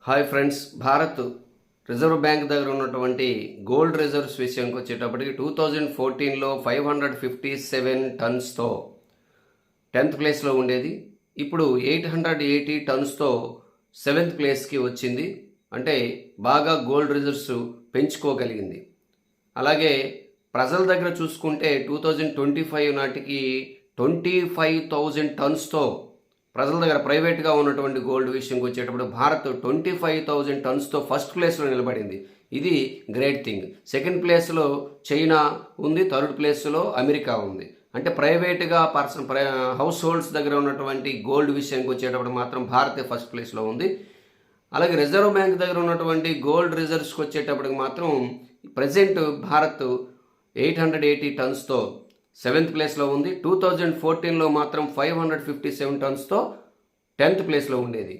Hi friends, Bharat reserve bank దగ్గర ఉన్నటువంటి gold reserves విషయానికి వచ్చేటప్పటికి 2014లో 557 టన్స్తో 10th ప్లేస్లో ఉండేది. ఇప్పుడు 880 టన్స్తో 7th ప్లేస్కి వచ్చింది. అంటే బాగా గోల్డ్ రిజర్వ్స్ పెంచుకోగలిగింది. అలాగే ప్రజల దగ్గర చూసుకుంటే 2025 నాటికి 25,000 టన్స్తో ప్రజల దగ్గర ప్రైవేట్గా ఉన్నటువంటి గోల్డ్ విషయంకి వచ్చేటప్పుడు భారత్ 25,000 టన్స్తో ఫస్ట్ ప్లేస్లో నిలబడింది. ఇది గ్రేట్ థింగ్. సెకండ్ ప్లేస్లో చైనా ఉంది, థర్డ్ ప్లేస్లో అమెరికా ఉంది. అంటే ప్రైవేట్గా హౌస్ హోల్డ్స్ దగ్గర ఉన్నటువంటి గోల్డ్ విషయానికి వచ్చేటప్పుడు మాత్రం భారతే ఫస్ట్ ప్లేస్లో ఉంది. అలాగే రిజర్వ్ బ్యాంక్ దగ్గర ఉన్నటువంటి గోల్డ్ రిజర్వ్స్కి వచ్చేటప్పటికి మాత్రం ప్రజెంట్ భారత్ 880 టన్స్తో 7th ప్లేస్లో ఉంది. 2014లో మాత్రం 557 టన్స్తో 10th ప్లేస్లో ఉండేది.